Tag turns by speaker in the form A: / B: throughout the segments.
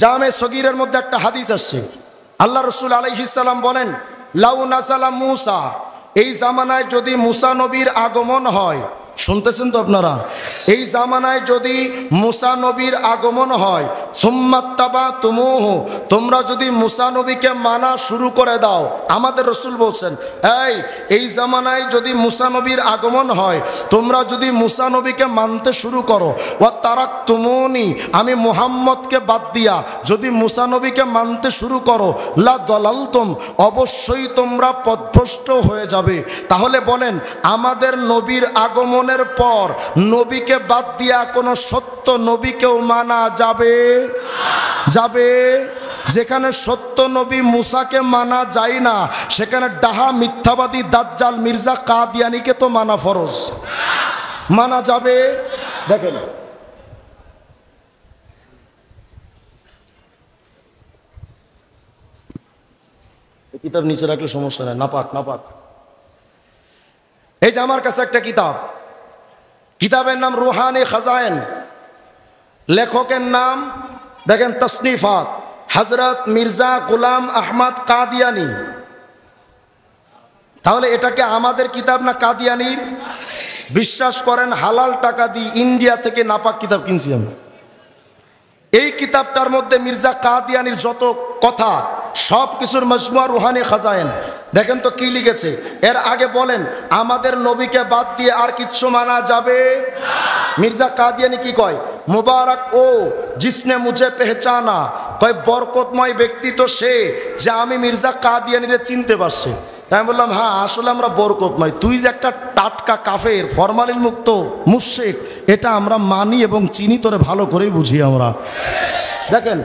A: জামে সগীরের মধ্যে একটা হাদিস আসছে, আল্লাহ রসুল আলাইহিস সালাম বলেন, লাউ নাযালা মুসা, এই জামানায় যদি মুসা নবীর আগমন হয়, শুনতেছেন তো আপনারা, এই জামানায় যদি মুসা নবীর আগমন হয়, সুম্মাত্তাবাতুমুহু, তোমরা যদি মুসা নবীকে মানা শুরু করে দাও, আমাদের রসুল বলছেন এই জামানায় যদি মুসা নবীর আগমন হয়, তোমরা যদি মুসা নবীকে মানতে শুরু করো, ওয়া তারাকতুমুনি, আমি মুহাম্মদকে বাদ দিয়া যদি মুসা নবীকে মানতে শুরু করো, লা দালালতুম, অবশ্যই তোমরা পথভ্রষ্ট হয়ে যাবে। তাহলে বলেন, আমাদের নবীর আগমন পর নবীকে বাদ দিয়া কোন সত্য নবীকেও মানা যাবে? যাবে? যেখানে সত্য নবী মুসাকে মানা যায় না, সেখানে ডাহা মিথ্যাবাদী দাজ্জাল মির্জা কাদিয়ানীকে তো মানা ফরজ। মানা যাবে? দেখেন, কিতাব নিচে রাখলে সমস্যা নেই, নাপাক নাপাক। এই যে আমার কাছে একটা কিতাব, কিতাবের নাম রুহানি খাজায়েন, লেখকের নাম দেখেন তসনিফাত হযরত মির্জা গোলাম আহমদ কাদিয়ানী। তাহলে এটাকে আমাদের কিতাব না কাদিয়ানীর? বিশ্বাস করেন, হালাল টাকা দিয়ে ইন্ডিয়া থেকে নাপাক কিতাব কিনছি আমি। এই কিতাবটার মধ্যে মির্জা কাদিয়ানীর যত কথা, সব কিছুর মজমুয়া রুহানি খাজায়েন। দেখেন তো কি লিখেছে। এর আগে বলেন, আমাদের নবীকে বাদ দিয়ে আর কিচ্ছু মানা যাবে? মির্জা কাদিয়ানী কি কয়? মুবারক ও জিসনে মুঝে পেহচানা, কয় বরকতময় ব্যক্তি তো সে যে আমি মির্জা কাদিয়ানীরে চিনতে পারছি। আমি বললাম, হ্যাঁ আসলে আমরা বরকতময়, তুই যে একটা টাটকা কাফের ফরমালিন মুক্ত মুশরিক, এটা আমরা মানি এবং চিনি, তোরে ভালো করেই বুঝি আমরা। দেখেন,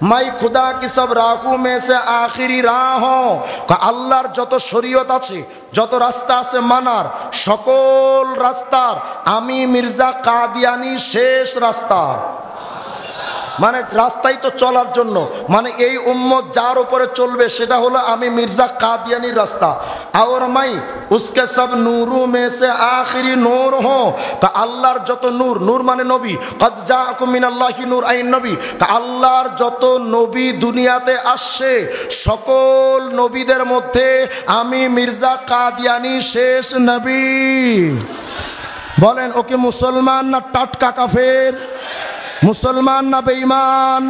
A: মাই খুদা কি সব রাহু মে সে আখিরি রাহ, আল্লাহর যত শরীয়ত আছে, যত রাস্তা আছে মানার, সকল রাস্তার আমি মির্জা কাদিয়ানী শেষ রাস্তা। মানে রাস্তাই তো চলার জন্য, মানে এই উম্মত যার উপরে চলবে সেটা হলো আমি মির্জা কাদিয়ানীর রাস্তা। আর মাই উসকে সব নূরু মে সে আখিরি নূর হো, তা আল্লাহর যত নূর, নূর মানে নবী, কদ জাআকুম মিনাল্লাহি নূর আইন নবী, তা আল্লাহর যত নবী দুনিয়াতে আসছে, সকল নবীদের মধ্যে আমি মির্জা কাদিয়ানী শেষ নবী। বলেন, ওকে মুসলমান না টাটকা কাফের? মুসলমান না বেঈমান?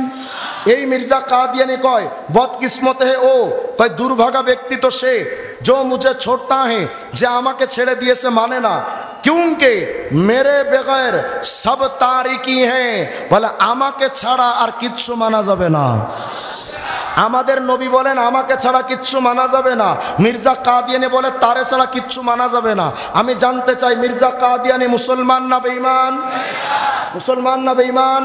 A: এই মির্জা কাদিয়ানী কয় বদকিসমত হে ও, কয় দুর্ভাগা ব্যক্তি তো সে जो मुझे छोड़ता है, যে আমাকে ছেড়ে দিয়েছে মানে না, क्योंकि मेरे बगैर सब तारीकी हैं, বলে আমাকে ছাড়া আর কিচ্ছু মানা যাবে না। আমাদের নবী বলেন আমাকে ছাড়া কিচ্ছু মানা যাবে না, মির্জা কাদিয়ানী বলে তারে ছাড়া কিচ্ছু মানা যাবে না। আমি জানতে চাই, মির্জা কাদিয়ানী মুসলমান না বেঈমান? মুসলমান না বেঈমান?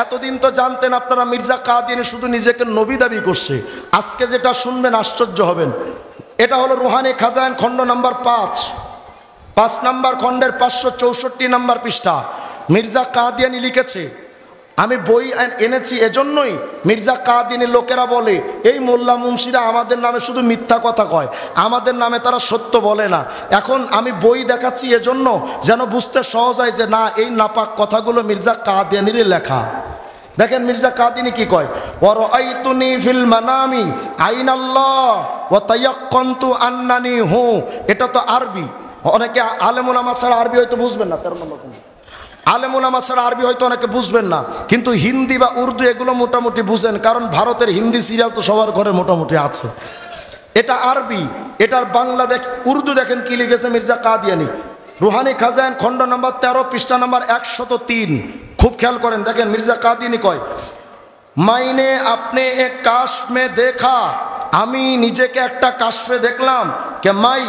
A: এতদিন তো জানতেন আপনারা মির্জা কাদিয়ানী শুধু নিজেকে নবী দাবি করছে। আজকে যেটা শুনবেন আশ্চর্য হবেন। এটা হলো রুহানি খাজায়েন খণ্ড নাম্বার 5 নম্বর খণ্ডের 564 নম্বর পৃষ্ঠা। মির্জা কাদিয়ানী লিখেছে, আমি বই এনেছি এজন্যই, মির্জা কাদিয়ানীর লোকেরা বলে এই মোল্লা মুন্সিরা আমাদের নামে শুধু মিথ্যা কথা কয়, আমাদের নামে তারা সত্য বলে না। এখন আমি বই দেখাচ্ছি এজন্য যেন বুঝতে সহজ হয় যে না, এই নাপাক কথাগুলো মির্জা কাদিয়ানীর লেখা। দেখেন মির্জা কাদিয়ানী কি কয়, ওয়া রাআইতুনি ফিল মানামি আইনাল্লাহ ওয়া তায়াক্কানতু আন্নানি হু। এটা তো আরবি, অনেকে আলেম উলামা ছাড়া আরবি হয়তো বুঝবেন না। 13 নম্বর আলেম উলামা ছাড়া আরবি হয়তো অনেকে বুঝবেন না, কিন্তু হিন্দি বা উর্দু এগুলো মোটামুটি বুঝেন, কারণ ভারতের হিন্দি সিরিয়াল তো সবার ঘরে মোটামুটি আছে। এটা আরবি, এটার বাংলা উর্দু দেখেন কি লিখেছে মির্জা কাদিয়ানী। রুহানি খাজায়েন খণ্ড নাম্বার 13 পৃষ্ঠা নাম্বার 103। খুব খেয়াল করেন, দেখেন মির্জা কাদিয়ানী কয়, মাইনে আপনি এক কাশ মে দেখা, আমি নিজেকে একটা কাশফে দেখলাম, কে মাই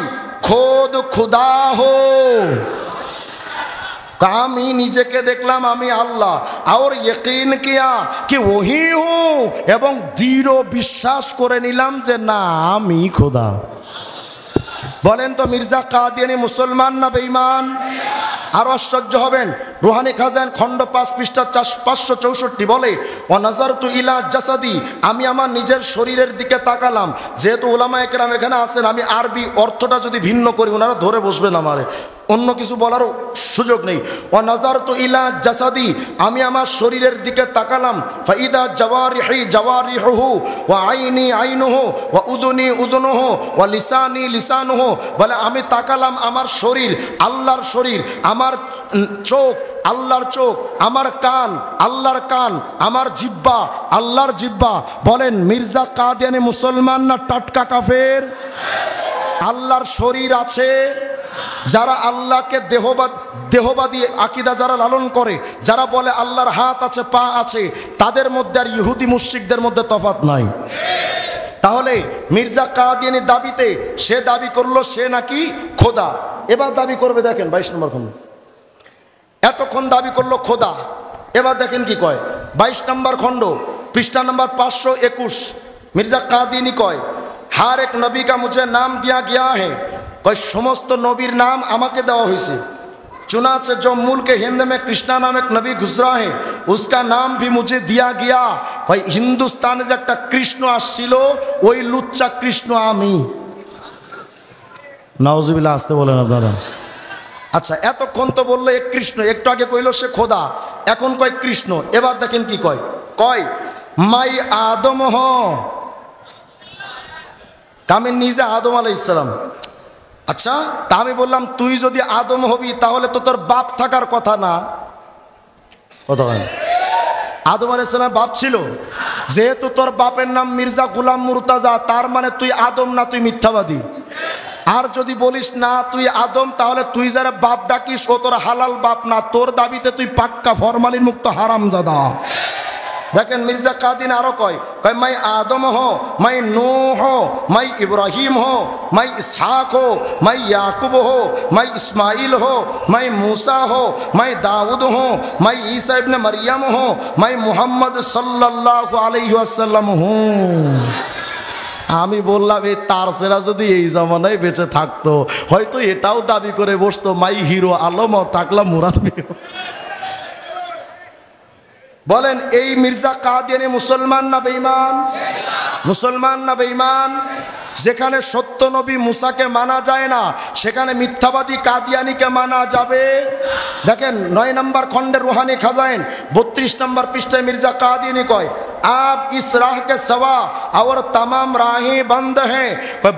A: খোদ খুদা হো, আমি নিজেকে দেখলাম আমি আল্লাহ, আর ইয়কিন কিয়া কি ওহি হু, এবং দৃঢ় বিশ্বাস করে নিলাম যে না আমি খোদা। বলেন তো মির্জা কাদিয়ানী মুসলমান না বেঈমান? আর আশ্চর্য হবেন, রুহানি খাজায়েন খণ্ড 5 পৃষ্ঠা 564 বলে, ওয়া নাযারতু ইলা জাসাদি, আমি আমার নিজের শরীরের দিকে তাকালাম। যেহেতু উলামায়ে কেরাম এখানে আছেন, আমি আরবি অর্থটা যদি ভিন্ন করি ওনারা ধরে বসবেন আমারে। অন্য কিছু বলারও সুযোগ নেই। ওয়া নাজারতু ইলা জাসাদি, আমি আমার শরীরের দিকে তাকালাম, ফাইদা জাওয়ারিহি জাওয়ারিহুহু ওয়া আইনি আইনুহু ওয়া উদুনি উদুনুহু ওয়া লিসানি লিসানুহু, বলে আমি তাকালাম আমার শরীর আল্লাহর শরীর, আমার চোখ আল্লাহর চোখ, আমার কান আল্লাহর কান, আমার জিহ্বা আল্লাহর জিহ্বা। বলেন মির্জা কাদিয়ানি মুসলমান না টাটকা কাফের? আল্লাহর শরীর আছে, যারা আল্লাহকে দেহবাদী আকীদা যারা লালন করে, যারা বলে আল্লাহর হাত আছে পা আছে, তাদের মধ্যে আর ইহুদি মুশরিকদের মধ্যে তফাৎ নাই। তাহলে মির্জা কাদিয়ানি দাবিতে সে দাবি করলো সে নাকি খোদা। এবার দাবি করবে, দেখেন 22 নম্বর খন্ড, এতক্ষণ দাবি করলো খোদা, এবার দেখেন কি কয় 22 নম্বর খন্ড পৃষ্ঠা নম্বর 521। মির্জা কাদিয়ানি কয় हर एक नबी का मुझे नाम दिया गया है, कोई समस्त नबीर नाम আমাকে দেওয়া হয়েছে। चुनाचे जो मुल्क हिंद में कृष्णा नाम एक नबी गुजरा है उसका नाम भी मुझे दिया गया। भाई हिंदुस्तान যে একটা কৃষ্ণ আসছিল ওই লুচ্চা কৃষ্ণ আমি। নাউজুবিল্লাহ আসতে বলেন আপনারা। আচ্ছা এতক্ষণ তো বললো এক কৃষ্ণ, একটু আগে কইলো সে খোদা, এখন কয় কৃষ্ণ। এবার দেখেন কি কয়, কয় মাই আদম হ, আমি নিজে আদম আলাইহিস সালাম। আচ্ছা তা আমি বললাম তুই যদি আদম হবি তাহলে তো তোর বাপ থাকার কথা না। কথা হয়, আদম আলাইহিস সালাম বাপ ছিল, যেহেতু তোর বাপের নাম মির্জা গোলাম মুর্তাজা, তার মানে তুই আদম না, তুই মিথ্যাবাদী। আর যদি বলিস না তুই আদম, তাহলে তুই যারা বাপ ডাকিস ও তোর হালাল বাপ না, তোর দাবিতে তুই পাক্কা ফরমালিন মুক্ত হারামজাদা। দেখেন মির্জা কাদিয়ানি আরো কয়, কয় মাই আদম হো, মাই নূহ হো, মাই ইব্রাহিম হো, মাই ইসহাক হো, মাই ইয়াকুব হো, মাই ইসমাইল হো, মাই मूसा हो, मैं दाऊद हूँ, मैं ईसा इब्न मरियम हूँ, मैं मुहम्मद सल्लल्लाहु अलैहि वसल्लम हूँ। আমি বললাম এই তার সেরা যদি এই জামানায় বেঁচে থাকতো হয়তো এটাও দাবি করে বসতো মাই হিরো আলম টাকলা মুরাদ। বলেন এই মির্জা কাদিয়ানি মুসলমান না বেঈমান? মুসলমান না বেঈমান? যেখানে সত্য নবী মুসাকে মানা যায় না সেখানে মিথ্যাবাদী কাদিয়ানিকে মানা যাবে? দেখেন 9 নম্বর খন্ডের রুহানি খাজাইন 32 নম্বর পৃষ্ঠায় মির্জা কাদিয়ানি কয় आप इस राह के सवा और तमाम राहें बंद हैं।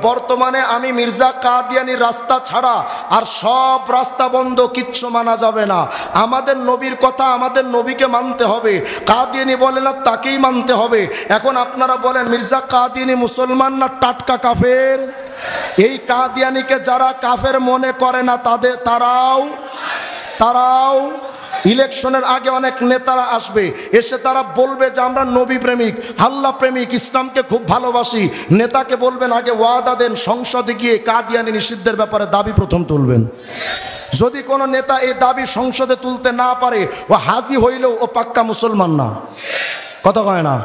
A: বর্তমানে আমি মির্জা কাদিয়ানির রাস্তা ছাড়া আর সব রাস্তা বন্ধ, কিচ্ছু মানা যাবে না। আমাদের নবীর কথা আমাদের নবীকে মানতে হবে, কাদিয়ানি বলে না তাকেই মানতে হবে। এখন আপনারা বলেন মির্জা কাদিয়ানি মুসলমান না টাটকা কাফের? এই কাদিয়ানিকে যারা কাফের মনে করে না তারাও ইলেকশনের আগে অনেক নেতারা আসবে, এসে তারা বলবে যে আমরা নবী প্রেমিক, আল্লাহ প্রেমিক, ইসলামকে খুব ভালোবাসি। নেতাকে বলবেন আগে ওয়াদা দেন, সংসদে গিয়ে কাদিয়ানি নিষিদ্ধের ব্যাপারে দাবি প্রথম তুলবেন। যদি কোনো নেতা এই দাবি সংসদে তুলতে না পারে ও হাজি হইলেও ও পাক্কা মুসলমান না। কথা কয় না?